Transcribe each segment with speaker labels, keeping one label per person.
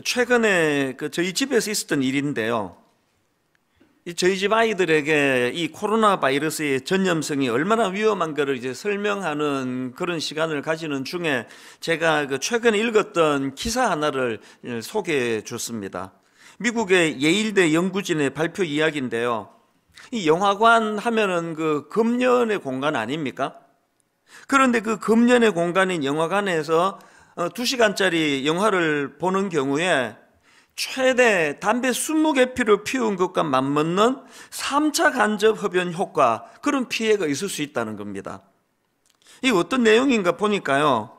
Speaker 1: 최근에 저희 집에서 있었던 일인데요. 저희 집 아이들에게 이 코로나 바이러스의 전염성이 얼마나 위험한 것을 이제 설명하는 그런 시간을 가지는 중에 제가 최근에 읽었던 기사 하나를 소개해 줬습니다. 미국의 예일대 연구진의 발표 이야기인데요. 이 영화관 하면은 그 금연의 공간 아닙니까? 그런데 그 금연의 공간인 영화관에서 2시간짜리 영화를 보는 경우에 최대 담배 20개 피운 것과 맞먹는 3차 간접 흡연 효과, 그런 피해가 있을 수 있다는 겁니다. 이게 어떤 내용인가 보니까요,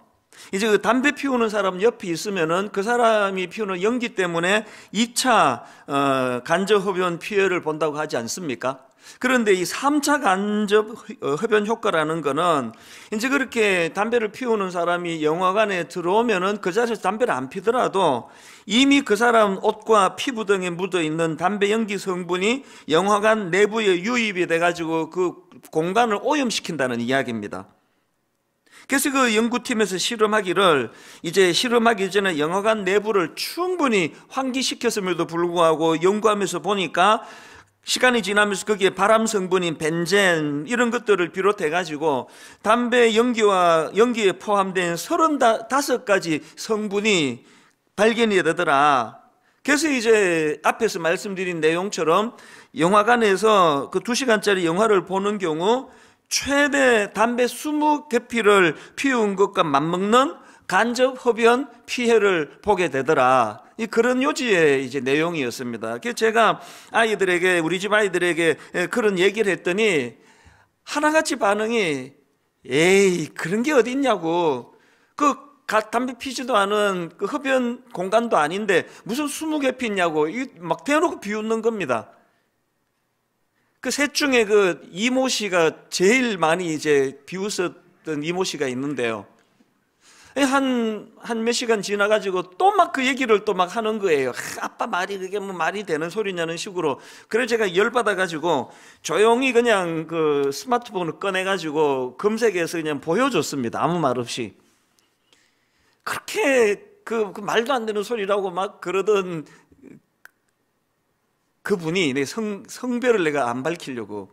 Speaker 1: 이제 그 담배 피우는 사람 옆에 있으면은 그 사람이 피우는 연기 때문에 2차 간접 흡연 피해를 본다고 하지 않습니까? 그런데 이 3차 간접 흡연 효과라는 거는 이제 그렇게 담배를 피우는 사람이 영화관에 들어오면은 그 자리에서 담배를 안 피더라도 이미 그 사람 옷과 피부 등에 묻어 있는 담배 연기 성분이 영화관 내부에 유입이 돼가지고 그 공간을 오염시킨다는 이야기입니다. 그래서 그 연구팀에서 실험하기를, 이제 실험하기 전에 영화관 내부를 충분히 환기시켰음에도 불구하고 연구하면서 보니까 시간이 지나면서 거기에 발암 성분인 벤젠 이런 것들을 비롯해 가지고 담배 연기에 포함된 35가지 성분이 발견이 되더라. 그래서 이제 앞에서 말씀드린 내용처럼 영화관에서 그 2시간짜리 영화를 보는 경우 최대 담배 20개를 피운 것과 맞먹는 간접 흡연 피해를 보게 되더라. 그런 요지의 이제 내용이었습니다. 그래서 제가 우리 집 아이들에게 그런 얘기를 했더니 하나같이 반응이, 에이, 그런 게 어디 있냐고. 담배 피지도 않은 그 흡연 공간도 아닌데 무슨 20개 피냐고 막 대놓고 비웃는 겁니다. 그 셋 중에 그 이모 씨가 제일 많이 이제 비웃었던 이모 씨가 있는데요. 한 몇 시간 지나가지고 또 막 그 얘기를 또 막 하는 거예요. 아빠 말이 그게 뭐 말이 되는 소리냐는 식으로. 그래서 제가 열받아가지고 조용히 그냥 그 스마트폰을 꺼내가지고 검색해서 그냥 보여줬습니다. 아무 말 없이. 그렇게 그 말도 안 되는 소리라고 막 그러던 그분이 내 성별을 내가 안 밝히려고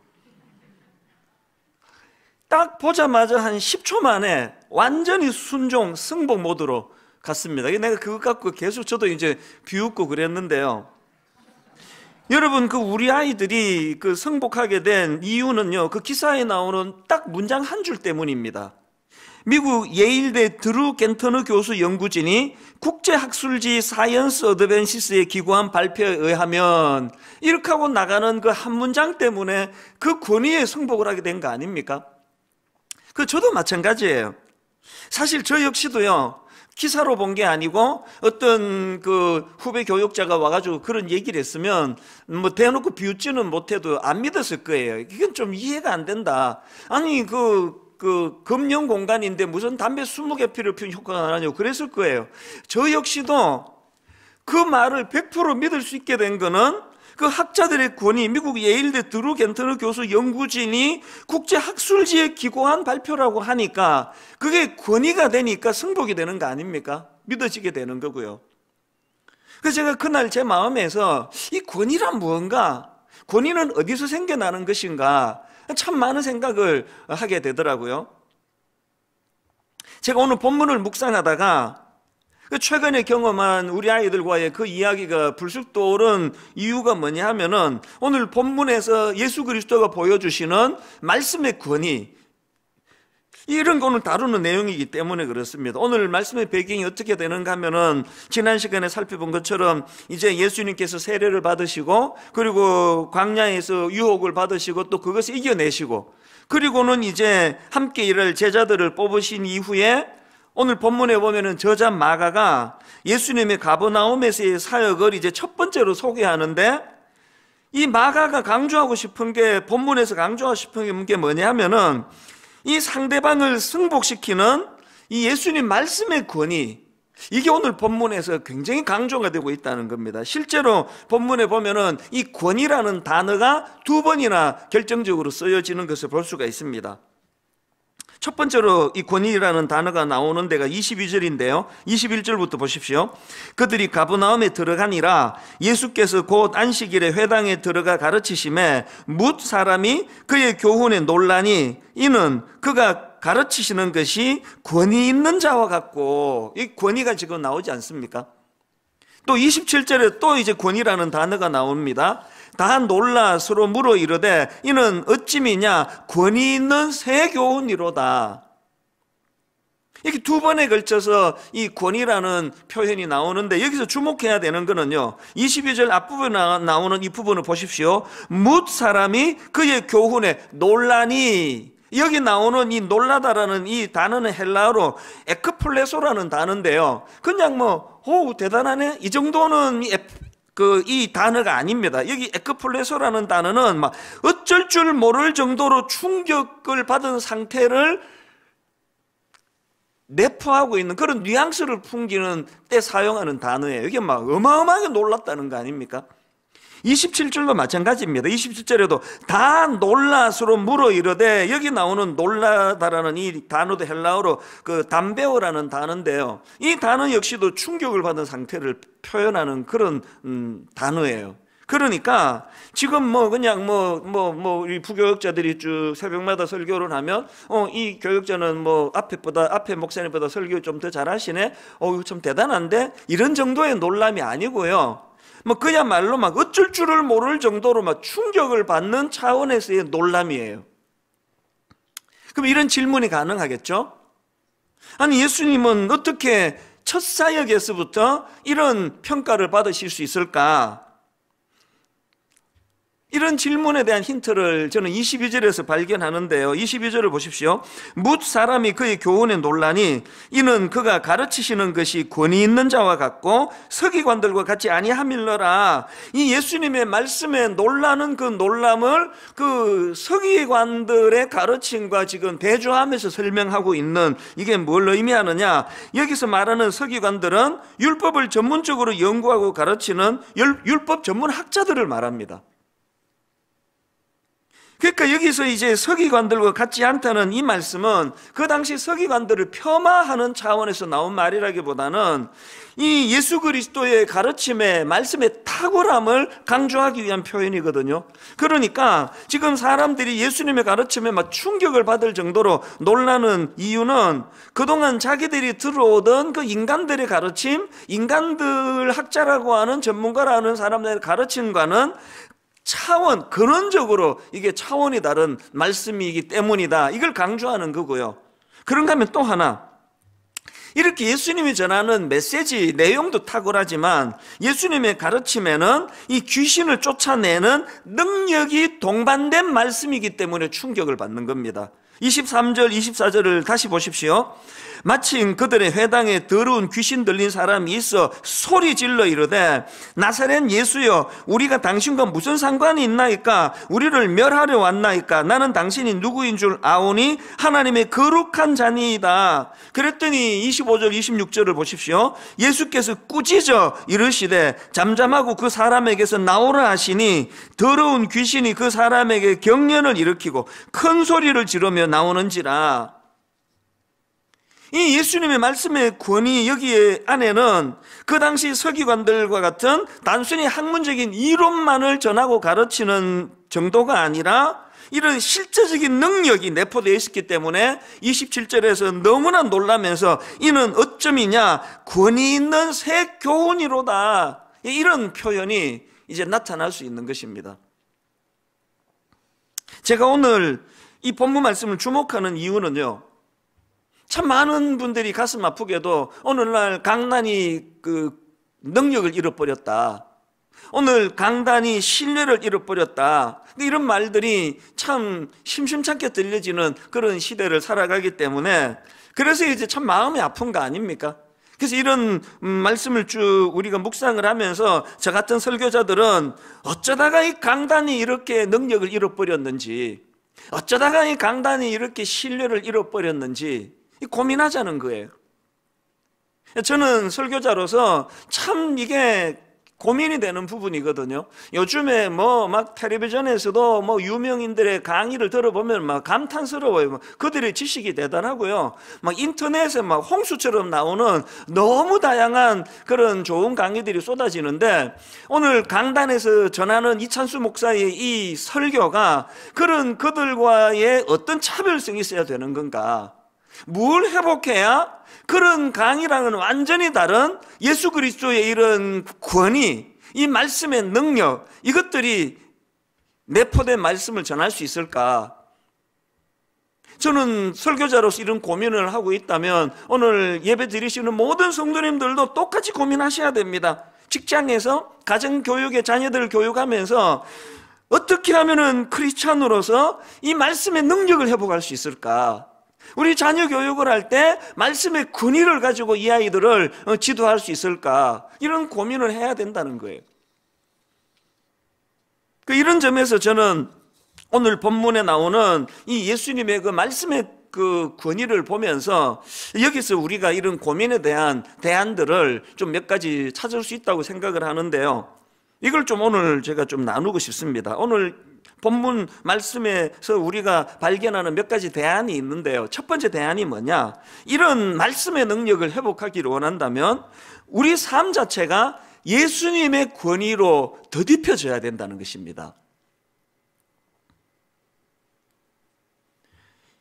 Speaker 1: 딱 보자마자 한 10초 만에 완전히 순종, 승복 모드로 갔습니다. 내가 그것 갖고 계속 저도 이제 비웃고 그랬는데요. 여러분, 우리 아이들이 승복하게 된 이유는요, 그 기사에 나오는 딱 문장 한 줄 때문입니다. 미국 예일대 드루 겐터너 교수 연구진이 국제학술지 사이언스 어드밴시스에 기고한 발표에 의하면 이렇게 하고 나가는 그 한 문장 때문에 그 권위에 승복을 하게 된 거 아닙니까? 저도 마찬가지예요. 사실 저 역시도요, 기사로 본 게 아니고 어떤 그 후배 교육자가 와가지고 그런 얘기를 했으면 뭐 대놓고 비웃지는 못해도 안 믿었을 거예요. 이건 좀 이해가 안 된다. 아니 금연 공간인데 무슨 담배 20개 피를 피운 효과가 나냐고 그랬을 거예요. 저 역시도 그 말을 100% 믿을 수 있게 된 거는 그 학자들의 권위, 미국 예일대 드루 겐터너 교수 연구진이 국제학술지에 기고한 발표라고 하니까 그게 권위가 되니까 승복이 되는 거 아닙니까? 믿어지게 되는 거고요. 그래서 제가 그날 제 마음에서 이 권위란 무언가, 권위는 어디서 생겨나는 것인가, 참 많은 생각을 하게 되더라고요. 제가 오늘 본문을 묵상하다가 최근에 경험한 우리 아이들과의 그 이야기가 불쑥 떠오른 이유가 뭐냐 하면은 오늘 본문에서 예수 그리스도가 보여주시는 말씀의 권위, 이런 거 오늘 다루는 내용이기 때문에 그렇습니다. 오늘 말씀의 배경이 어떻게 되는가 하면은 지난 시간에 살펴본 것처럼 이제 예수님께서 세례를 받으시고 그리고 광야에서 유혹을 받으시고 또 그것을 이겨내시고 그리고는 이제 함께 일할 제자들을 뽑으신 이후에 오늘 본문에 보면은 저자 마가가 예수님의 가버나움에서의 사역을 이제 첫 번째로 소개하는데, 이 마가가 강조하고 싶은 게, 본문에서 강조하고 싶은 게 뭐냐 하면은 이 상대방을 승복시키는 이 예수님 말씀의 권위, 이게 오늘 본문에서 굉장히 강조가 되고 있다는 겁니다. 실제로 본문에 보면은 이 권위라는 단어가 2번이나 결정적으로 쓰여지는 것을 볼 수가 있습니다. 첫 번째로 이 권위라는 단어가 나오는 데가 22절인데요 21절부터 보십시오. 그들이 가버나움에 들어가니라. 예수께서 곧 안식일에 회당에 들어가 가르치심에 뭇 사람이 그의 교훈에 놀라니 이는 그가 가르치시는 것이 권위 있는 자와 같고, 이 권위가 지금 나오지 않습니까? 또 27절에 또 이제 권위라는 단어가 나옵니다. 다 놀라 서로 물어 이르되 이는 어찌미냐 권위 있는 새 교훈이로다. 이렇게 두 번에 걸쳐서 이 권위라는 표현이 나오는데, 여기서 주목해야 되는 거는요 22절 앞부분에 나오는 이 부분을 보십시오. 뭇 사람이 그의 교훈에 놀라니, 여기 나오는 이 놀라다라는 이 단어는 헬라어로 에크플레소라는 단어인데요, 그냥 대단하네 이 정도는 이 단어가 아닙니다. 여기 에크플레소라는 단어는 막 어쩔 줄 모를 정도로 충격을 받은 상태를 내포하고 있는 그런 뉘앙스를 풍기는 때 사용하는 단어예요. 이게 막 어마어마하게 놀랐다는 거 아닙니까? 27절도 마찬가지입니다. 27절에도 다 놀라 서로 물어 이르되, 여기 나오는 놀라다라는 이 단어도 헬라어로 담베오라는 단어인데요, 이 단어 역시도 충격을 받은 상태를 표현하는 그런 단어예요. 그러니까 지금 우리 부교역자들이 쭉 새벽마다 설교를 하면 이 교역자는 앞에 목사님보다 설교 좀 더 잘하시네, 참 대단한데, 이런 정도의 놀람이 아니고요, 그야말로 막 어쩔 줄을 모를 정도로 막 충격을 받는 차원에서의 놀람이에요. 그럼 이런 질문이 가능하겠죠? 아니, 예수님은 어떻게 첫 사역에서부터 이런 평가를 받으실 수 있을까? 이런 질문에 대한 힌트를 저는 22절에서 발견하는데요 22절을 보십시오. 뭇 사람이 그의 교훈에 놀라니 이는 그가 가르치시는 것이 권위 있는 자와 같고 서기관들과 같이 아니함일러라. 이 예수님의 말씀에 놀라는 그 놀람을 그 서기관들의 가르침과 지금 대조하면서 설명하고 있는, 이게 뭘 의미하느냐, 여기서 말하는 서기관들은 율법을 전문적으로 연구하고 가르치는 율법 전문 학자들을 말합니다. 그러니까 여기서 이제 서기관들과 같지 않다는 이 말씀은 그 당시 서기관들을 폄하하는 차원에서 나온 말이라기보다는 이 예수 그리스도의 가르침의 말씀의 탁월함을 강조하기 위한 표현이거든요. 그러니까 지금 사람들이 예수님의 가르침에 막 충격을 받을 정도로 놀라는 이유는 그동안 자기들이 들어오던 그 인간들의 가르침, 인간들 학자라고 하는 전문가라는 사람들의 가르침과는 근원적으로 이게 차원이 다른 말씀이기 때문이다, 이걸 강조하는 거고요. 그런가 하면 또 하나, 이렇게 예수님이 전하는 메시지 내용도 탁월하지만 예수님의 가르침에는 이 귀신을 쫓아내는 능력이 동반된 말씀이기 때문에 충격을 받는 겁니다. 23절 24절을 다시 보십시오. 마침 그들의 회당에 더러운 귀신 들린 사람이 있어 소리 질러 이르되 나사렛 예수여, 우리가 당신과 무슨 상관이 있나이까? 우리를 멸하려 왔나이까? 나는 당신이 누구인 줄 아오니 하나님의 거룩한 자니이다. 그랬더니 25절 26절을 보십시오. 예수께서 꾸짖어 이르시되 잠잠하고 그 사람에게서 나오라 하시니 더러운 귀신이 그 사람에게 경련을 일으키고 큰 소리를 지르며 나오는지라. 이 예수님의 말씀의 권위, 여기 안에는 그 당시 서기관들과 같은 단순히 학문적인 이론만을 전하고 가르치는 정도가 아니라 이런 실제적인 능력이 내포되어 있었기 때문에 27절에서 너무나 놀라면서 이는 어쩌미냐 권위 있는 새 교훈이로다, 이런 표현이 이제 나타날 수 있는 것입니다. 제가 오늘 이 본문 말씀을 주목하는 이유는요, 참 많은 분들이 가슴 아프게도 오늘날 강단이 능력을 잃어버렸다, 오늘 강단이 신뢰를 잃어버렸다, 이런 말들이 참 심심찮게 들려지는 그런 시대를 살아가기 때문에, 그래서 이제 참 마음이 아픈 거 아닙니까? 그래서 이런 말씀을 쭉 우리가 묵상을 하면서 저 같은 설교자들은 어쩌다가 이 강단이 이렇게 능력을 잃어버렸는지, 어쩌다가 이 강단이 이렇게 신뢰를 잃어버렸는지 고민하자는 거예요. 저는 설교자로서 참 이게 고민이 되는 부분이거든요. 요즘에 뭐 막 텔레비전에서도 뭐 유명인들의 강의를 들어보면 막 감탄스러워요. 그들의 지식이 대단하고요. 막 인터넷에 막 홍수처럼 나오는 너무 다양한 그런 좋은 강의들이 쏟아지는데, 오늘 강단에서 전하는 이찬수 목사의 이 설교가 그런 그들과의 어떤 차별성이 있어야 되는 건가? 뭘 회복해야 그런 강의랑은 완전히 다른 예수 그리스도의 이런 권위, 이 말씀의 능력, 이것들이 내포된 말씀을 전할 수 있을까? 저는 설교자로서 이런 고민을 하고 있다면 오늘 예배 드리시는 모든 성도님들도 똑같이 고민하셔야 됩니다. 직장에서 가정교육의 자녀들을 교육하면서 어떻게 하면 크리스찬으로서 이 말씀의 능력을 회복할 수 있을까? 우리 자녀 교육을 할 때 말씀의 권위를 가지고 이 아이들을 지도할 수 있을까? 이런 고민을 해야 된다는 거예요. 이런 점에서 저는 오늘 본문에 나오는 이 예수님의 그 말씀의 그 권위를 보면서 여기서 우리가 이런 고민에 대한 대안들을 좀 몇 가지 찾을 수 있다고 생각을 하는데요. 이걸 좀 오늘 제가 좀 나누고 싶습니다. 오늘 본문 말씀에서 우리가 발견하는 몇 가지 대안이 있는데요. 첫 번째 대안이 뭐냐? 이런 말씀의 능력을 회복하기를 원한다면 우리 삶 자체가 예수님의 권위로 더딥혀져야 된다는 것입니다.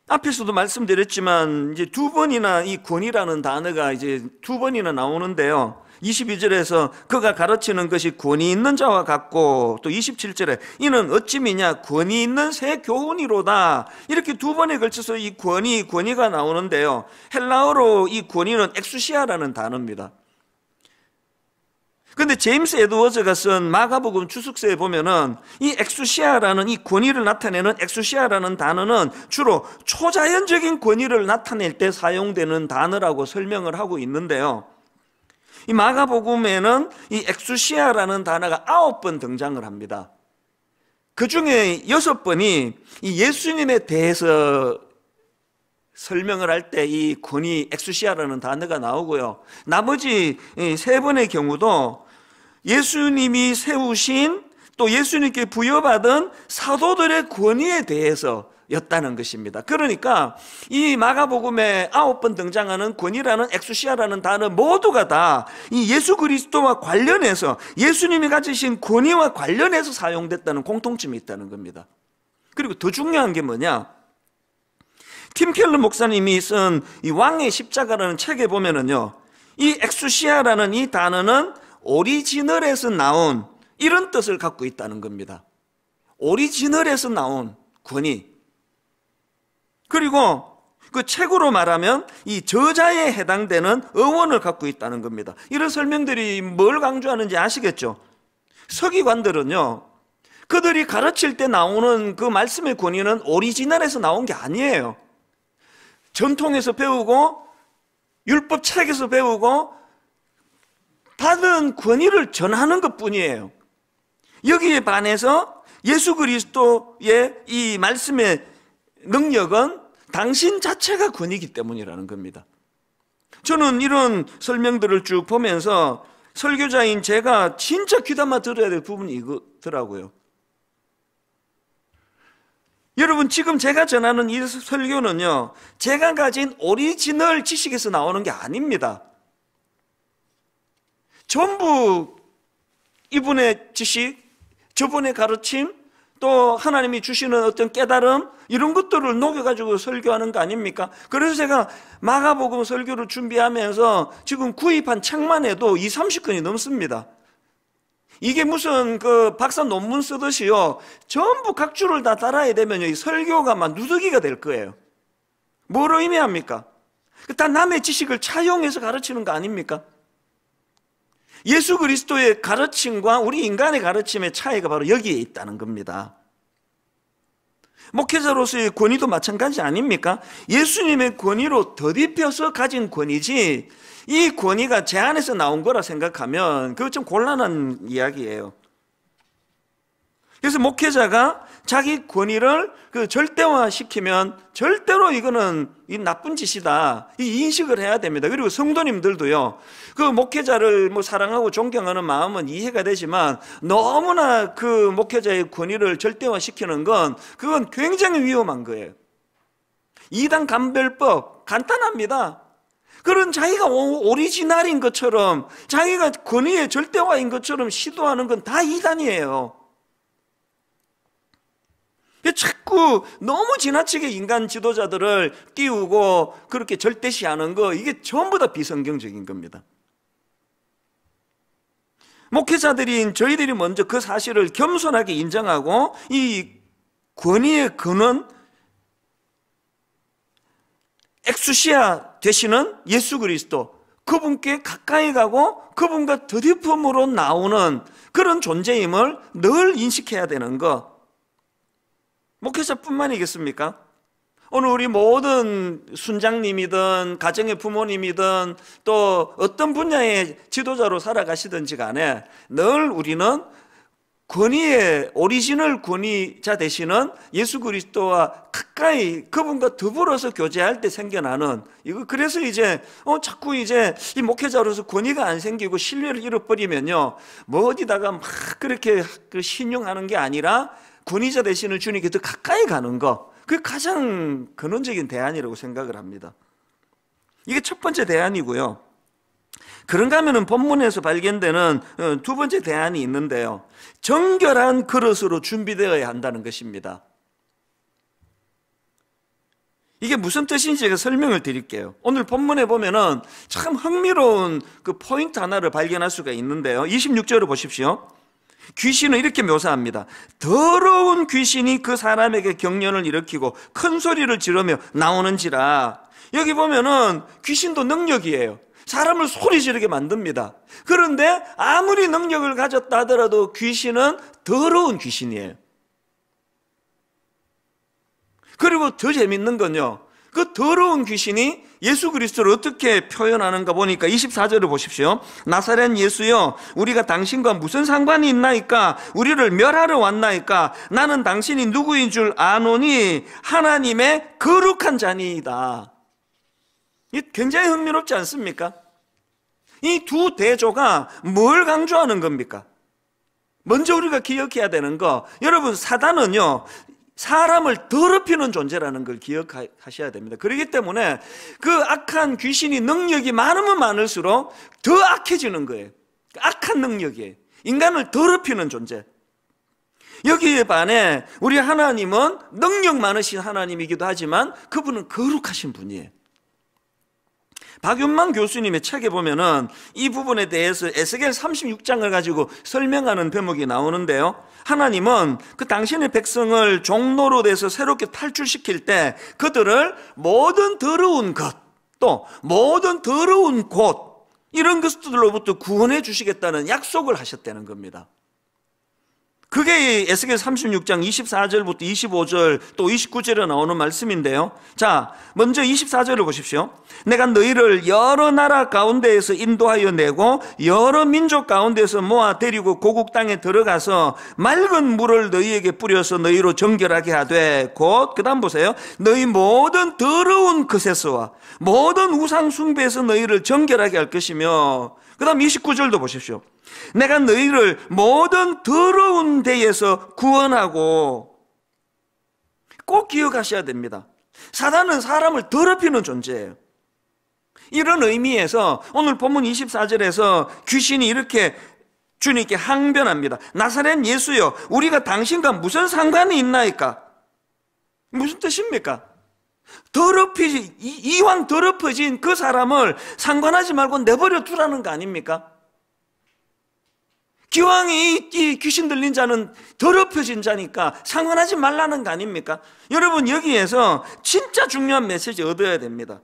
Speaker 1: 앞에서도 말씀드렸지만 이제 두 번이나 이 권위라는 단어가 이제 두 번이나 나오는데요. 22절에서 그가 가르치는 것이 권위 있는 자와 같고, 또 27절에 이는 어찌미냐 권위 있는 새 교훈이로다. 이렇게 두 번에 걸쳐서 이 권위가 나오는데요. 헬라어로 이 권위는 엑수시아라는 단어입니다. 근데 제임스 에드워즈가 쓴 마가복음 주석서에 보면은 이 엑수시아라는 이 권위를 나타내는 엑수시아라는 단어는 주로 초자연적인 권위를 나타낼 때 사용되는 단어라고 설명을 하고 있는데요. 이 마가복음에는 이 엑수시아라는 단어가 9번 등장을 합니다. 그 중에 6번이 이 예수님에 대해서 설명을 할 때 이 권위 엑수시아라는 단어가 나오고요. 나머지 3번의 경우도 예수님이 세우신 또 예수님께 부여받은 사도들의 권위에 대해서 였다는 것입니다. 그러니까 이 마가복음에 9번 등장하는 권위라는 엑수시아라는 단어 모두가 다 이 예수 그리스도와 관련해서 예수님이 가지신 권위와 관련해서 사용됐다는 공통점이 있다는 겁니다. 그리고 더 중요한 게 뭐냐? 팀 켈러 목사님이 쓴 이 왕의 십자가라는 책에 보면은요, 이 엑수시아라는 이 단어는 오리지널에서 나온 이런 뜻을 갖고 있다는 겁니다. 오리지널에서 나온 권위. 그리고 그 책으로 말하면 이 저자에 해당되는 어원을 갖고 있다는 겁니다. 이런 설명들이 뭘 강조하는지 아시겠죠? 서기관들은요, 그들이 가르칠 때 나오는 그 말씀의 권위는 오리지널에서 나온 게 아니에요. 전통에서 배우고 율법 책에서 배우고 받은 권위를 전하는 것뿐이에요. 여기에 반해서 예수 그리스도의 이 말씀의 능력은 당신 자체가 권위이기 때문이라는 겁니다. 저는 이런 설명들을 쭉 보면서 설교자인 제가 진짜 귀담아 들어야 될 부분이 이거더라고요. 여러분, 지금 제가 전하는 이 설교는요, 제가 가진 오리지널 지식에서 나오는 게 아닙니다. 전부 이분의 지식, 저분의 가르침, 또 하나님이 주시는 어떤 깨달음, 이런 것들을 녹여가지고 설교하는 거 아닙니까? 그래서 제가 마가복음 설교를 준비하면서 지금 구입한 책만 해도 20-30권이 넘습니다. 이게 무슨 그 박사 논문 쓰듯이요, 전부 각 줄을 다 따라야 되면요, 이 설교가 막 누더기가 될 거예요. 뭘 의미합니까? 다 남의 지식을 차용해서 가르치는 거 아닙니까? 예수 그리스도의 가르침과 우리 인간의 가르침의 차이가 바로 여기에 있다는 겁니다. 목회자로서의 권위도 마찬가지 아닙니까? 예수님의 권위로 더딥혀서 가진 권위지, 이 권위가 제 안에서 나온 거라 생각하면 그거 좀 곤란한 이야기예요. 그래서 목회자가 자기 권위를 절대화시키면 절대로 이거는 이 나쁜 짓이다, 이 인식을 해야 됩니다. 그리고 성도님들도요, 그 목회자를 사랑하고 존경하는 마음은 이해가 되지만 너무나 그 목회자의 권위를 절대화시키는 건 그건 굉장히 위험한 거예요. 이단 감별법 간단합니다. 그런 자기가 오리지널인 것처럼, 자기가 권위의 절대화인 것처럼 시도하는 건 다 이단이에요. 자꾸 너무 지나치게 인간 지도자들을 띄우고 그렇게 절대시하는 거, 이게 전부 다 비성경적인 겁니다. 목회자들인 저희들이 먼저 그 사실을 겸손하게 인정하고 이 권위의 근원, 엑수시아 되시는 예수 그리스도, 그분께 가까이 가고 그분과 드디품으로 나오는 그런 존재임을 늘 인식해야 되는 것, 목회자뿐만이겠습니까? 오늘 우리 모든 순장님이든 가정의 부모님이든 또 어떤 분야의 지도자로 살아가시든지 간에 늘 우리는 권위의 오리지널 권위자 되시는 예수 그리스도와 가까이 그분과 더불어서 교제할 때 생겨나는 이거, 그래서 이제 자꾸 이제 이 목회자로서 권위가 안 생기고 신뢰를 잃어버리면요, 어디다가 막 그렇게 신용하는 게 아니라 권위자 되시는 주님께 더 가까이 가는 거, 그게 가장 근원적인 대안이라고 생각을 합니다. 이게 첫 번째 대안이고요. 그런가 하면 본문에서 발견되는 두 번째 대안이 있는데요, 정결한 그릇으로 준비되어야 한다는 것입니다. 이게 무슨 뜻인지 제가 설명을 드릴게요. 오늘 본문에 보면은 참 흥미로운 그 포인트 하나를 발견할 수가 있는데요, 26절을 보십시오. 귀신은 이렇게 묘사합니다. 더러운 귀신이 그 사람에게 경련을 일으키고 큰 소리를 지르며 나오는지라. 여기 보면은 귀신도 능력이에요. 사람을 소리 지르게 만듭니다. 그런데 아무리 능력을 가졌다 하더라도 귀신은 더러운 귀신이에요. 그리고 더 재밌는 건요, 그 더러운 귀신이 예수 그리스도를 어떻게 표현하는가 보니까 24절을 보십시오. 나사렛 예수여, 우리가 당신과 무슨 상관이 있나이까? 우리를 멸하러 왔나이까? 나는 당신이 누구인 줄 아노니 하나님의 거룩한 자니이다. 이 굉장히 흥미롭지 않습니까? 이 두 대조가 뭘 강조하는 겁니까? 먼저 우리가 기억해야 되는 거, 여러분, 사단은요 사람을 더럽히는 존재라는 걸 기억하셔야 됩니다. 그렇기 때문에 그 악한 귀신이 능력이 많으면 많을수록 더 악해지는 거예요. 악한 능력이에요. 인간을 더럽히는 존재. 여기에 반해 우리 하나님은 능력 많으신 하나님이기도 하지만 그분은 거룩하신 분이에요. 박윤만 교수님의 책에 보면은 이 부분에 대해서 에스겔 36장을 가지고 설명하는 대목이 나오는데요, 하나님은 그 당신의 백성을 종로로 돼서 새롭게 탈출시킬 때 그들을 모든 더러운 것, 또 모든 더러운 곳, 이런 것들로부터 구원해 주시겠다는 약속을 하셨다는 겁니다. 그게 에스겔 36장 24절부터 25절 또 29절에 나오는 말씀인데요, 자, 먼저 24절을 보십시오. 내가 너희를 여러 나라 가운데에서 인도하여 내고 여러 민족 가운데서 모아 데리고 고국 땅에 들어가서 맑은 물을 너희에게 뿌려서 너희로 정결하게 하되, 곧 그 다음 보세요. 너희 모든 더러운 것에서와 모든 우상 숭배에서 너희를 정결하게 할 것이며, 그 다음 29절도 보십시오. 내가 너희를 모든 더러운 데에서 구원하고. 꼭 기억하셔야 됩니다. 사단은 사람을 더럽히는 존재예요. 이런 의미에서 오늘 본문 24절에서 귀신이 이렇게 주님께 항변합니다. 나사렛 예수여, 우리가 당신과 무슨 상관이 있나이까? 무슨 뜻입니까? 이왕 더럽혀진 그 사람을 상관하지 말고 내버려 두라는 거 아닙니까? 기왕이 이 귀신 들린 자는 더럽혀진 자니까 상관하지 말라는 거 아닙니까? 여러분, 여기에서 진짜 중요한 메시지 얻어야 됩니다.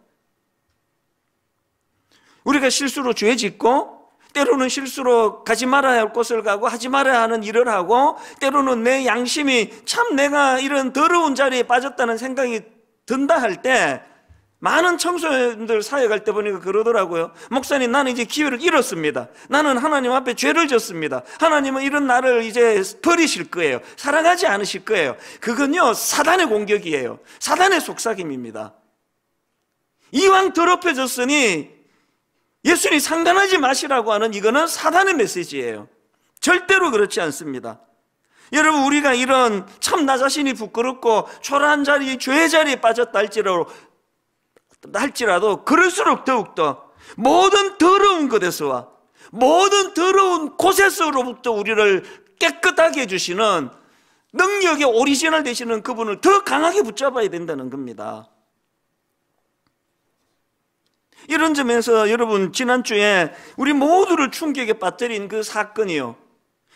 Speaker 1: 우리가 실수로 죄 짓고, 때로는 실수로 가지 말아야 할 곳을 가고 하지 말아야 하는 일을 하고, 때로는 내 양심이 참 내가 이런 더러운 자리에 빠졌다는 생각이 든다 할 때 많은 청소년들 사회 갈 때 보니까 그러더라고요. 목사님, 나는 이제 기회를 잃었습니다. 나는 하나님 앞에 죄를 졌습니다. 하나님은 이런 나를 이제 버리실 거예요. 사랑하지 않으실 거예요. 그건요, 사단의 공격이에요. 사단의 속삭임입니다. 이왕 더럽혀졌으니 예수님 상관하지 마시라고 하는 이거는 사단의 메시지예요. 절대로 그렇지 않습니다. 여러분, 우리가 이런 참 나 자신이 부끄럽고 초라한 자리, 죄의 자리에 빠졌다 할지라도 그럴수록 더욱더 모든 더러운 것에서와 모든 더러운 곳에서로부터 우리를 깨끗하게 해주시는 능력의 오리지널 되시는 그분을 더 강하게 붙잡아야 된다는 겁니다. 이런 점에서 여러분, 지난주에 우리 모두를 충격에 빠뜨린 그 사건이요,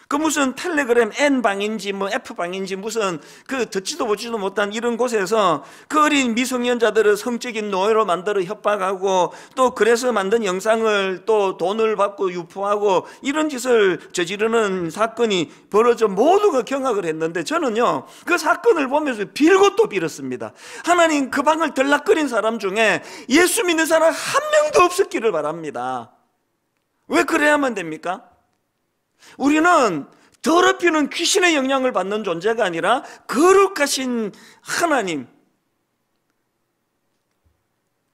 Speaker 1: 그 무슨 텔레그램 N방인지 뭐 F방인지 무슨 그 듣지도 보지도 못한 이런 곳에서 그 어린 미성년자들을 성적인 노예로 만들어 협박하고 또 그래서 만든 영상을 또 돈을 받고 유포하고 이런 짓을 저지르는 사건이 벌어져 모두가 경악을 했는데, 저는요 그 사건을 보면서 빌고 또 빌었습니다. 하나님, 그 방을 들락거린 사람 중에 예수 믿는 사람 한 명도 없었기를 바랍니다. 왜 그래야만 됩니까? 우리는 더럽히는 귀신의 영향을 받는 존재가 아니라 거룩하신 하나님,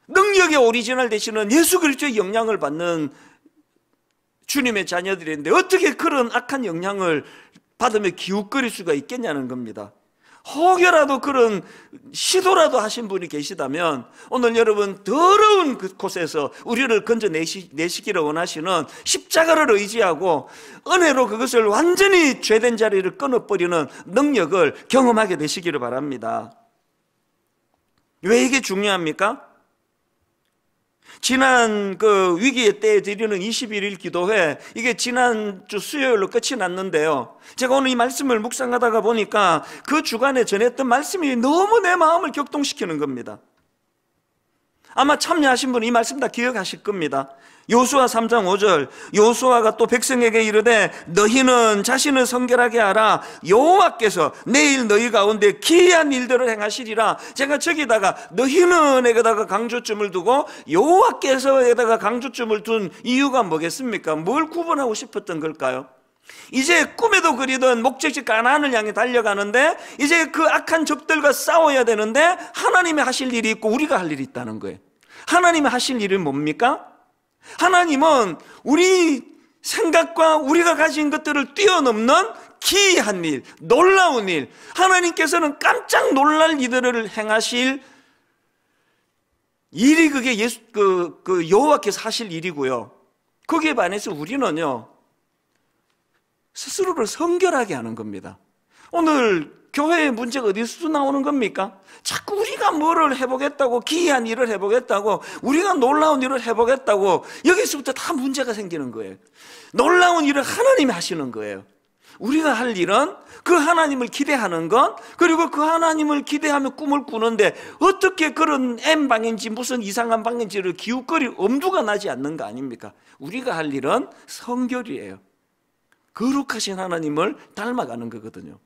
Speaker 1: 능력의 오리지널 되시는 예수 그리스도의 영향을 받는 주님의 자녀들인데 어떻게 그런 악한 영향을 받으며 기웃거릴 수가 있겠냐는 겁니다. 혹여라도 그런 시도라도 하신 분이 계시다면 오늘 여러분, 더러운 그곳에서 우리를 건져내시기를 원하시는 십자가를 의지하고 은혜로 그것을 완전히 죄된 자리를 끊어버리는 능력을 경험하게 되시기를 바랍니다. 왜 이게 중요합니까? 지난 그 위기의 때에 드리는 21일 기도회, 이게 지난주 수요일로 끝이 났는데요, 제가 오늘 이 말씀을 묵상하다가 보니까 그 주간에 전했던 말씀이 너무 내 마음을 격동시키는 겁니다. 아마 참여하신 분 이 말씀 다 기억하실 겁니다. 요수아 3장 5절, 요수아가 또 백성에게 이르되 너희는 자신을 성결하게 하라. 여호와께서 내일 너희 가운데 기이한 일들을 행하시리라. 제가 저기다가 너희는에다가 강조점을 두고 여호와께서에다가 강조점을 둔 이유가 뭐겠습니까? 뭘 구분하고 싶었던 걸까요? 이제 꿈에도 그리던 목적지 가나안을 향해 달려가는데 이제 그 악한 적들과 싸워야 되는데 하나님이 하실 일이 있고 우리가 할 일이 있다는 거예요. 하나님이 하실 일은 뭡니까? 하나님은 우리 생각과 우리가 가진 것들을 뛰어넘는 기이한 일, 놀라운 일, 하나님께서는 깜짝 놀랄 일들을 행하실 일이 그게 여호와께서 하실 일이고요, 거기에 반해서 우리는요 스스로를 성결하게 하는 겁니다. 오늘 교회의 문제가 어디서 나오는 겁니까? 자꾸 우리가 뭐를 해보겠다고, 기이한 일을 해보겠다고, 우리가 놀라운 일을 해보겠다고, 여기서부터 다 문제가 생기는 거예요. 놀라운 일을 하나님이 하시는 거예요. 우리가 할 일은 그 하나님을 기대하는 것, 그리고 그 하나님을 기대하며 꿈을 꾸는데 어떻게 그런 N방인지 무슨 이상한 방인지를 기웃거릴 엄두가 나지 않는 거 아닙니까? 우리가 할 일은 성결이에요. 거룩하신 하나님을 닮아가는 거거든요.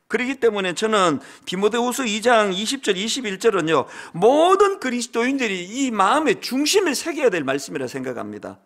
Speaker 1: 그렇기 때문에 저는 디모데후서 2장 20절 21절은요 모든 그리스도인들이 이 마음의 중심에 새겨야 될 말씀이라 생각합니다.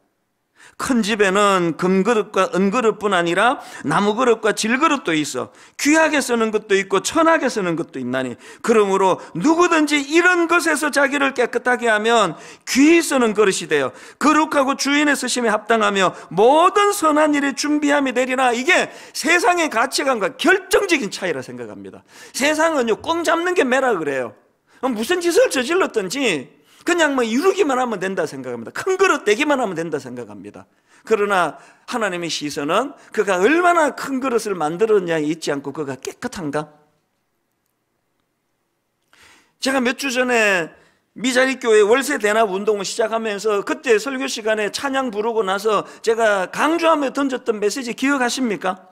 Speaker 1: 큰 집에는 금그릇과 은그릇뿐 아니라 나무그릇과 질그릇도 있어 귀하게 쓰는 것도 있고 천하게 쓰는 것도 있나니 그러므로 누구든지 이런 것에서 자기를 깨끗하게 하면 귀히 쓰는 그릇이 되어 거룩하고 주인의 쓰심에 합당하며 모든 선한 일에 준비함이 되리라. 이게 세상의 가치관과 결정적인 차이라 생각합니다. 세상은요 꽁 잡는 게 매라 그래요. 무슨 짓을 저질렀든지 그냥 뭐 이루기만 하면 된다 생각합니다. 큰 그릇 떼기만 하면 된다 생각합니다. 그러나 하나님의 시선은 그가 얼마나 큰 그릇을 만들었냐에 있지 않고 그가 깨끗한가? 제가 몇 주 전에 미자리교회 월세 대납 운동을 시작하면서 그때 설교 시간에 찬양 부르고 나서 제가 강조하며 던졌던 메시지 기억하십니까?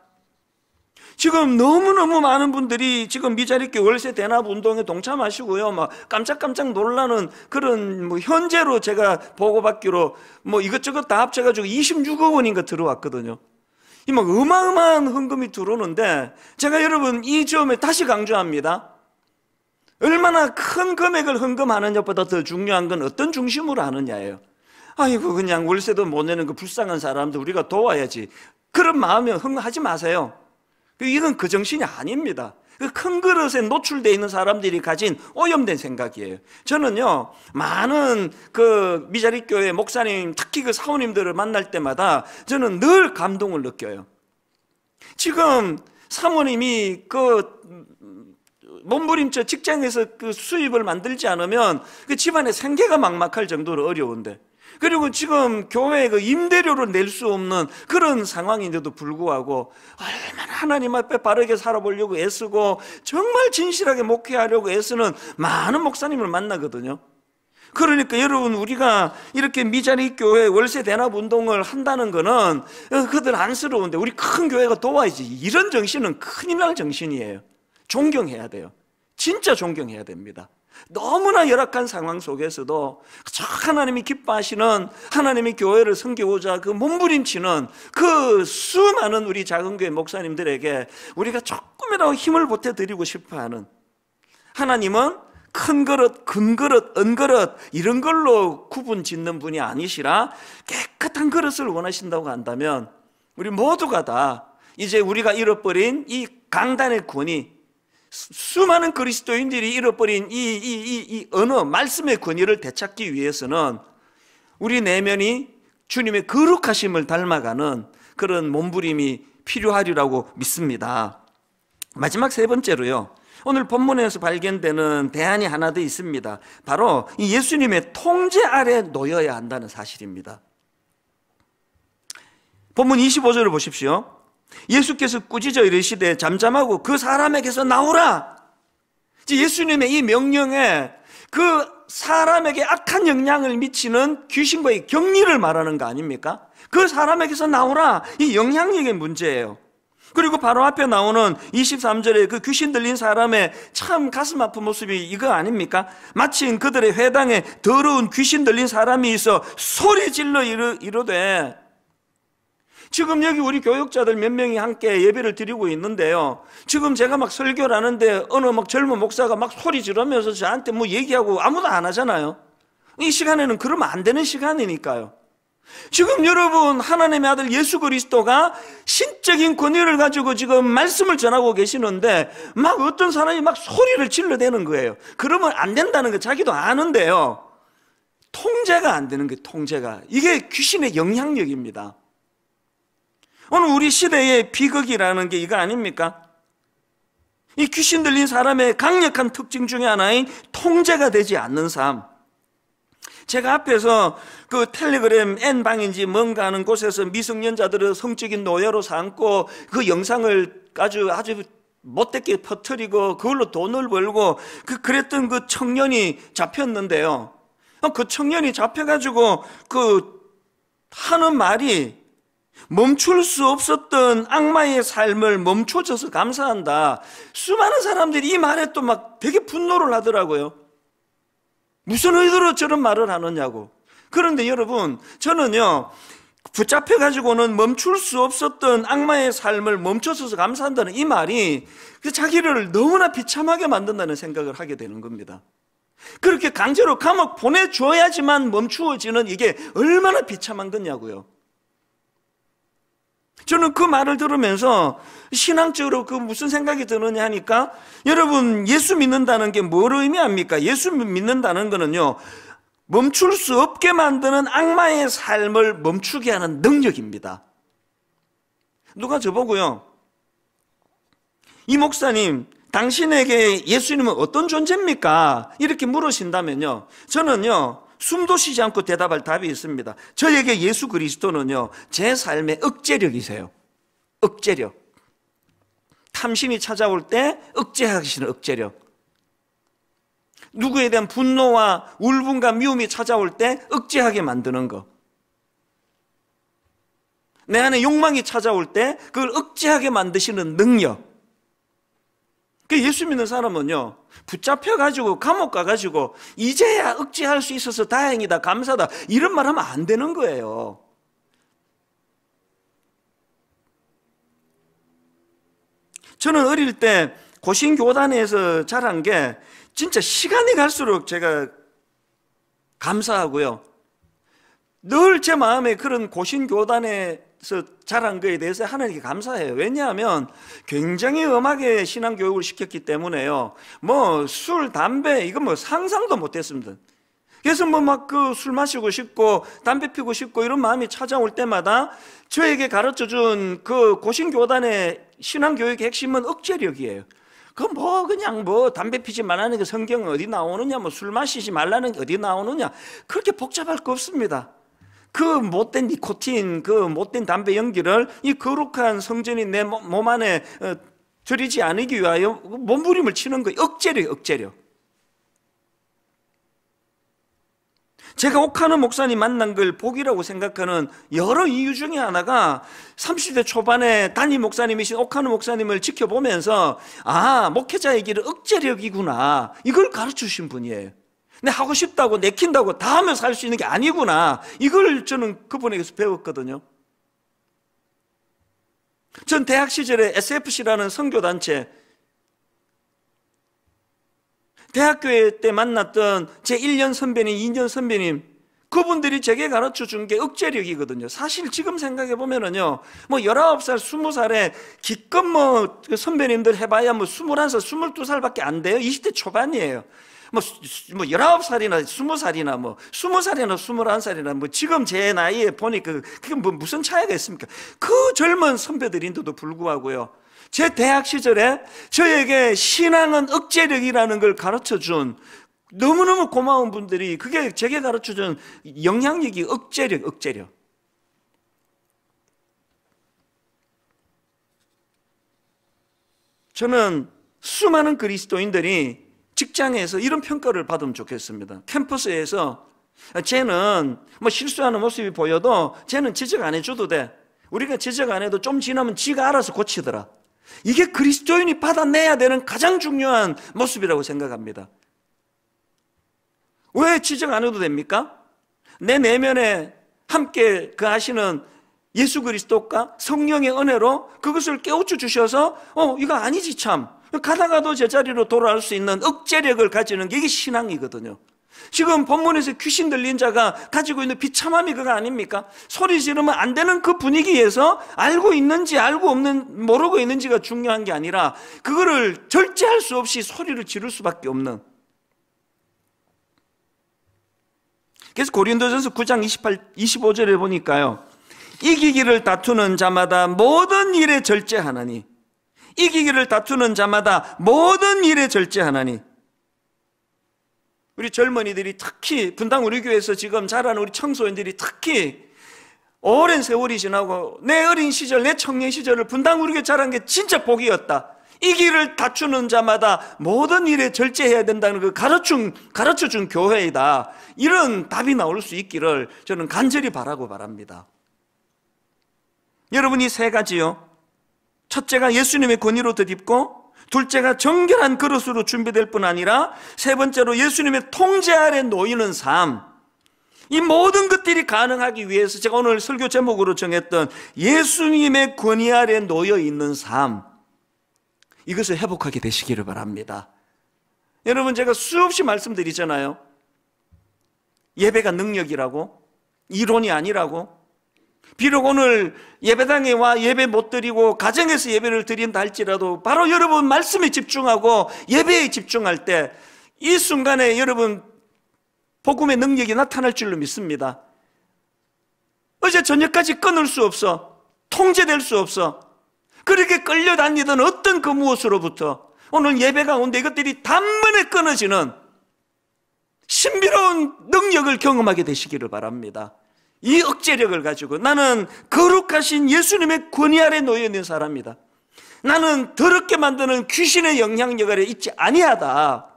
Speaker 1: 지금 너무너무 많은 분들이 지금 미자리교회 월세 대납 운동에 동참하시고요, 막 깜짝깜짝 놀라는 그런 뭐 현재로 제가 보고받기로 뭐 이것저것 다 합쳐가지고 26억 원인가 들어왔거든요. 이 막 어마어마한 헌금이 들어오는데 제가 여러분 이 점에 다시 강조합니다. 얼마나 큰 금액을 헌금하는 것보다 더 중요한 건 어떤 중심으로 하느냐예요. 아이고 그냥 월세도 못 내는 그 불쌍한 사람들 우리가 도와야지, 그런 마음에 헌금하지 마세요. 이건 그 정신이 아닙니다. 그 큰 그릇에 노출되어 있는 사람들이 가진 오염된 생각이에요. 저는요, 많은 그 미자립 교회 목사님, 특히 그 사모님들을 만날 때마다 저는 늘 감동을 느껴요. 지금 사모님이 그 몸부림쳐 직장에서 그 수입을 만들지 않으면 그 집안의 생계가 막막할 정도로 어려운데, 그리고 지금 교회에 그 임대료를 낼 수 없는 그런 상황인데도 불구하고 얼마나 하나님 앞에 바르게 살아보려고 애쓰고 정말 진실하게 목회하려고 애쓰는 많은 목사님을 만나거든요. 그러니까 여러분, 우리가 이렇게 미자립 교회 월세 대납 운동을 한다는 거는 그들 안쓰러운데 우리 큰 교회가 도와야지, 이런 정신은 큰일 날 정신이에요. 존경해야 돼요. 진짜 존경해야 됩니다. 너무나 열악한 상황 속에서도 하나님이 기뻐하시는, 하나님의 교회를 섬기고자 그 몸부림치는 그 수많은 우리 작은 교회 목사님들에게 우리가 조금이라도 힘을 보태드리고 싶어하는, 하나님은 큰 그릇, 큰 그릇, 은그릇 이런 걸로 구분 짓는 분이 아니시라 깨끗한 그릇을 원하신다고 한다면 우리 모두가 다 이제 우리가 잃어버린 이 강단의 권위, 수많은 그리스도인들이 잃어버린 이 언어, 말씀의 권위를 되찾기 위해서는 우리 내면이 주님의 거룩하심을 닮아가는 그런 몸부림이 필요하리라고 믿습니다. 마지막 세 번째로요, 오늘 본문에서 발견되는 대안이 하나 더 있습니다. 바로 이 예수님의 통제 아래 놓여야 한다는 사실입니다. 본문 25절을 보십시오. 예수께서 꾸짖어 이르시되 잠잠하고 그 사람에게서 나오라. 예수님의 이 명령에 그 사람에게 악한 영향을 미치는 귀신과의 격리를 말하는 거 아닙니까? 그 사람에게서 나오라, 이 영향력의 문제예요. 그리고 바로 앞에 나오는 23절에 그 귀신 들린 사람의 참 가슴 아픈 모습이 이거 아닙니까? 마침 그들의 회당에 더러운 귀신 들린 사람이 있어 소리 질러 이르되, 지금 여기 우리 교육자들 몇 명이 함께 예배를 드리고 있는데요, 지금 제가 막 설교를 하는데 어느 막 젊은 목사가 막 소리 지르면서 저한테 뭐 얘기하고 아무도 안 하잖아요. 이 시간에는 그러면 안 되는 시간이니까요. 지금 여러분, 하나님의 아들 예수 그리스도가 신적인 권위를 가지고 지금 말씀을 전하고 계시는데 막 어떤 사람이 막 소리를 질러대는 거예요. 그러면 안 된다는 거 자기도 아는데요, 통제가 안 되는 거예요. 통제가. 이게 귀신의 영향력입니다. 오늘 우리 시대의 비극이라는 게 이거 아닙니까? 이 귀신 들린 사람의 강력한 특징 중에 하나인 통제가 되지 않는 삶. 제가 앞에서 그 텔레그램 N방인지 뭔가 하는 곳에서 미성년자들을 성적인 노예로 삼고 그 영상을 아주 못되게 퍼뜨리고 그걸로 돈을 벌고 그랬던 그 청년이 잡혔는데요, 그 청년이 잡혀가지고 그 하는 말이 멈출 수 없었던 악마의 삶을 멈춰줘서 감사한다. 수많은 사람들이 이 말에 또 막 되게 분노를 하더라고요. 무슨 의도로 저런 말을 하느냐고. 그런데 여러분, 저는요, 붙잡혀가지고는 멈출 수 없었던 악마의 삶을 멈춰줘서 감사한다는 이 말이 자기를 너무나 비참하게 만든다는 생각을 하게 되는 겁니다. 그렇게 강제로 감옥 보내줘야지만 멈추어지는 이게 얼마나 비참한 거냐고요. 저는 그 말을 들으면서 신앙적으로 그 무슨 생각이 드느냐 하니까, 여러분, 예수 믿는다는 게 뭘 의미합니까? 예수 믿는다는 거는요, 멈출 수 없게 만드는 악마의 삶을 멈추게 하는 능력입니다. 누가 저보고요, 이 목사님, 당신에게 예수님은 어떤 존재입니까? 이렇게 물으신다면요, 저는요, 숨도 쉬지 않고 대답할 답이 있습니다. 저에게 예수 그리스도는요, 제 삶의 억제력이세요. 억제력. 탐심이 찾아올 때 억제하시는 억제력. 누구에 대한 분노와 울분과 미움이 찾아올 때 억제하게 만드는 것. 내 안에 욕망이 찾아올 때 그걸 억제하게 만드시는 능력. 그 예수 믿는 사람은요, 붙잡혀가지고 감옥 가가지고 이제야 억제할 수 있어서 다행이다, 감사다, 이런 말 하면 안 되는 거예요. 저는 어릴 때 고신교단에서 자란 게 진짜 시간이 갈수록 제가 감사하고요. 늘 제 마음에 그런 고신교단에서 자란 거에 대해서 하나님께 감사해요. 왜냐하면 굉장히 엄하게 신앙교육을 시켰기 때문에요. 뭐 술, 담배 이건 뭐 상상도 못했습니다. 그래서 뭐 막 그 술 마시고 싶고 담배 피우고 싶고 이런 마음이 찾아올 때마다 저에게 가르쳐준 그 고신교단의 신앙교육의 핵심은 억제력이에요. 그 뭐 그냥 뭐 담배 피지 말라는 게 성경은 어디 나오느냐, 뭐 술 마시지 말라는 게 어디 나오느냐, 그렇게 복잡할 거 없습니다. 그 못된 니코틴, 그 못된 담배 연기를 이 거룩한 성전이 내 몸 안에 들이지 않기 위하여 몸부림을 치는 거예요. 억제력, 억제력. 제가 옥하는 목사님 만난 걸 복이라고 생각하는 여러 이유 중에 하나가 30대 초반에 담임 목사님이신 옥하는 목사님을 지켜보면서 아, 목회자의 길은 억제력이구나, 이걸 가르치신 분이에요. 근데 하고 싶다고 내킨다고 다 하면서 살 수 있는 게 아니구나, 이걸 저는 그분에게서 배웠거든요. 전 대학 시절에 SFC라는 선교단체, 대학교회 때 만났던 제 1년 선배님, 2년 선배님, 그분들이 제게 가르쳐 준 게 억제력이거든요. 사실 지금 생각해 보면은요, 뭐 19살, 20살에 기껏 뭐 선배님들 해봐야 뭐 21살, 22살밖에 안 돼요. 20대 초반이에요. 뭐 19살이나 20살이나 뭐 20살이나 21살이나 뭐 지금 제 나이에 보니까 그게 뭐 무슨 차이가 있습니까? 그 젊은 선배들인데도 불구하고요, 제 대학 시절에 저에게 신앙은 억제력이라는 걸 가르쳐준 너무너무 고마운 분들이, 그게 제게 가르쳐준 영향력이 억제력, 억제력. 저는 수많은 그리스도인들이 직장에서 이런 평가를 받으면 좋겠습니다. 캠퍼스에서 쟤는 뭐 실수하는 모습이 보여도 쟤는 지적 안 해줘도 돼. 우리가 지적 안 해도 좀 지나면 지가 알아서 고치더라. 이게 그리스도인이 받아내야 되는 가장 중요한 모습이라고 생각합니다. 왜 지적 안 해도 됩니까? 내 내면에 함께 그 하시는 예수 그리스도과 성령의 은혜로 그것을 깨우쳐 주셔서 이거 아니지 참, 가다가도 제자리로 돌아올 수 있는 억제력을 가지는 게 이게 신앙이거든요. 지금 본문에서 귀신 들린 자가 가지고 있는 비참함이 그거 아닙니까? 소리 지르면 안 되는 그 분위기에서 알고 있는지 모르고 있는지가 중요한 게 아니라 그거를 절제할 수 없이 소리를 지를 수밖에 없는. 그래서 고린도전서 9장 25절에 보니까요, 이기기를 다투는 자마다 모든 일에 절제하나니, 이기기를 다투는 자마다 모든 일에 절제하나니. 우리 젊은이들이 특히 분당 우리 교회에서 지금 자라는 우리 청소년들이 특히 오랜 세월이 지나고 내 어린 시절, 내 청년 시절을 분당 우리 교회 자란 게 진짜 복이었다. 이 길을 다투는 자마다 모든 일에 절제해야 된다는 그 가르쳐준 교회이다. 이런 답이 나올 수 있기를 저는 간절히 바랍니다. 여러분이 세 가지요. 첫째가 예수님의 권위로 덧입고, 둘째가 정결한 그릇으로 준비될 뿐 아니라 세 번째로 예수님의 통제 아래 놓이는 삶. 이 모든 것들이 가능하기 위해서 제가 오늘 설교 제목으로 정했던 예수님의 권위 아래 놓여 있는 삶, 이것을 회복하게 되시기를 바랍니다. 여러분, 제가 수없이 말씀드리잖아요. 예배가 능력이라고, 이론이 아니라고. 비록 오늘 예배당에 와 예배 못 드리고 가정에서 예배를 드린다 할지라도 바로 여러분 말씀에 집중하고 예배에 집중할 때 이 순간에 여러분 복음의 능력이 나타날 줄로 믿습니다. 어제 저녁까지 끊을 수 없어, 통제될 수 없어, 그렇게 끌려다니던 어떤 그 무엇으로부터 오늘 예배 가운데 이것들이 단번에 끊어지는 신비로운 능력을 경험하게 되시기를 바랍니다. 이 억제력을 가지고 나는 거룩하신 예수님의 권위 아래 놓여있는 사람이다. 나는 더럽게 만드는 귀신의 영향력 아래 있지 아니하다.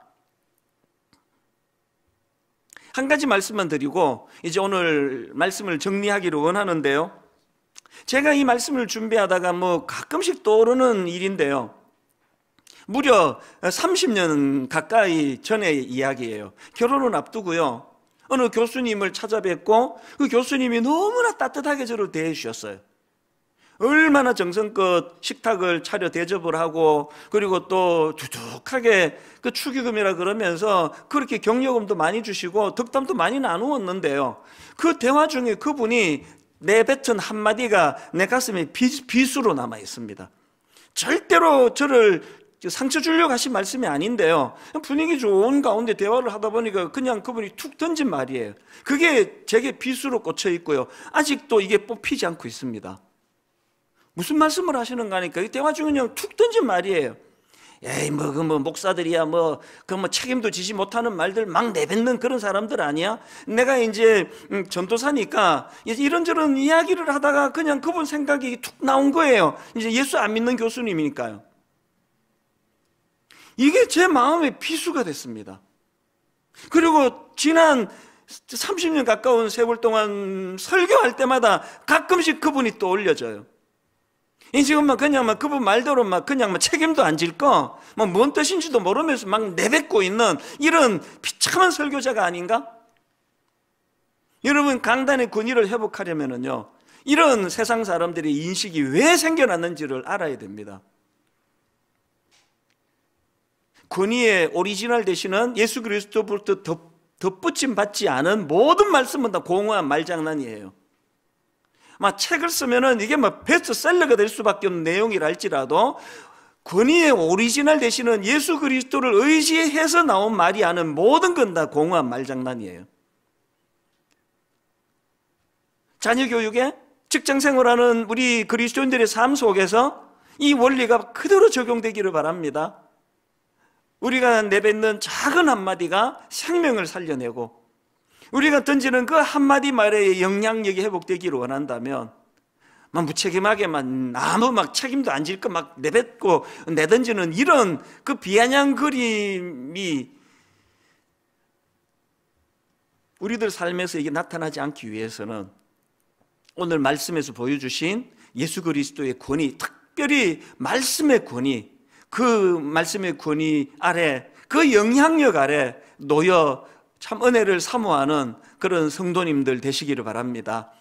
Speaker 1: 한 가지 말씀만 드리고 이제 오늘 말씀을 정리하기를 원하는데요, 제가 이 말씀을 준비하다가 뭐 가끔씩 떠오르는 일인데요, 무려 30년 가까이 전의 이야기예요. 결혼을 앞두고요, 어느 교수님을 찾아뵙고 그 교수님이 너무나 따뜻하게 저를 대해 주셨어요. 얼마나 정성껏 식탁을 차려 대접을 하고, 그리고 또 두둑하게 그 축의금이라 그러면서 그렇게 경력금도 많이 주시고 덕담도 많이 나누었는데요, 그 대화 중에 그분이 내뱉은 한마디가 내 가슴에 비수로 남아 있습니다. 절대로 저를 상처 주려고 하신 말씀이 아닌데요, 분위기 좋은 가운데 대화를 하다 보니까 그냥 그분이 툭 던진 말이에요. 그게 제게 비수로 꽂혀 있고요, 아직도 이게 뽑히지 않고 있습니다. 무슨 말씀을 하시는가 하니까 이 대화 중에 그냥 툭 던진 말이에요. 에이, 목사들이야, 책임도 지지 못하는 말들 막 내뱉는 그런 사람들 아니야? 내가 이제 전도사니까 이런저런 이야기를 하다가 그냥 그분 생각이 툭 나온 거예요. 이제 예수 안 믿는 교수님이니까요. 이게 제 마음의 비수가 됐습니다. 그리고 지난 30년 가까운 세월 동안 설교할 때마다 가끔씩 그분이 떠올려져요. 지금 그냥 그분 말대로 그냥 책임도 안 질 거, 뭔 뜻인지도 모르면서 막 내뱉고 있는 이런 비참한 설교자가 아닌가? 여러분, 강단의 권위를 회복하려면요, 이런 세상 사람들의 인식이 왜 생겨났는지를 알아야 됩니다. 권위의 오리지널 되시는 예수 그리스도부터 덧붙임 받지 않은 모든 말씀은 다 공허한 말장난이에요. 책을 쓰면은 이게 베스트셀러가 될 수밖에 없는 내용이라 할지라도 권위의 오리지널 되시는 예수 그리스도를 의지해서 나온 말이 아닌 모든 건 다 공허한 말장난이에요. 자녀 교육에, 직장 생활하는 우리 그리스도인들의 삶 속에서 이 원리가 그대로 적용되기를 바랍니다. 우리가 내뱉는 작은 한마디가 생명을 살려내고, 우리가 던지는 그 한마디 말의 영향력이 회복되기를 원한다면 무책임하게만 아무 책임도 안 질 거 내뱉고 내던지는 이런 그 비아냥 그림이 우리들 삶에서 이게 나타나지 않기 위해서는 오늘 말씀에서 보여주신 예수 그리스도의 권위, 특별히 말씀의 권위, 그 말씀의 권위 아래, 그 영향력 아래 놓여 참 은혜를 사모하는 그런 성도님들 되시기를 바랍니다.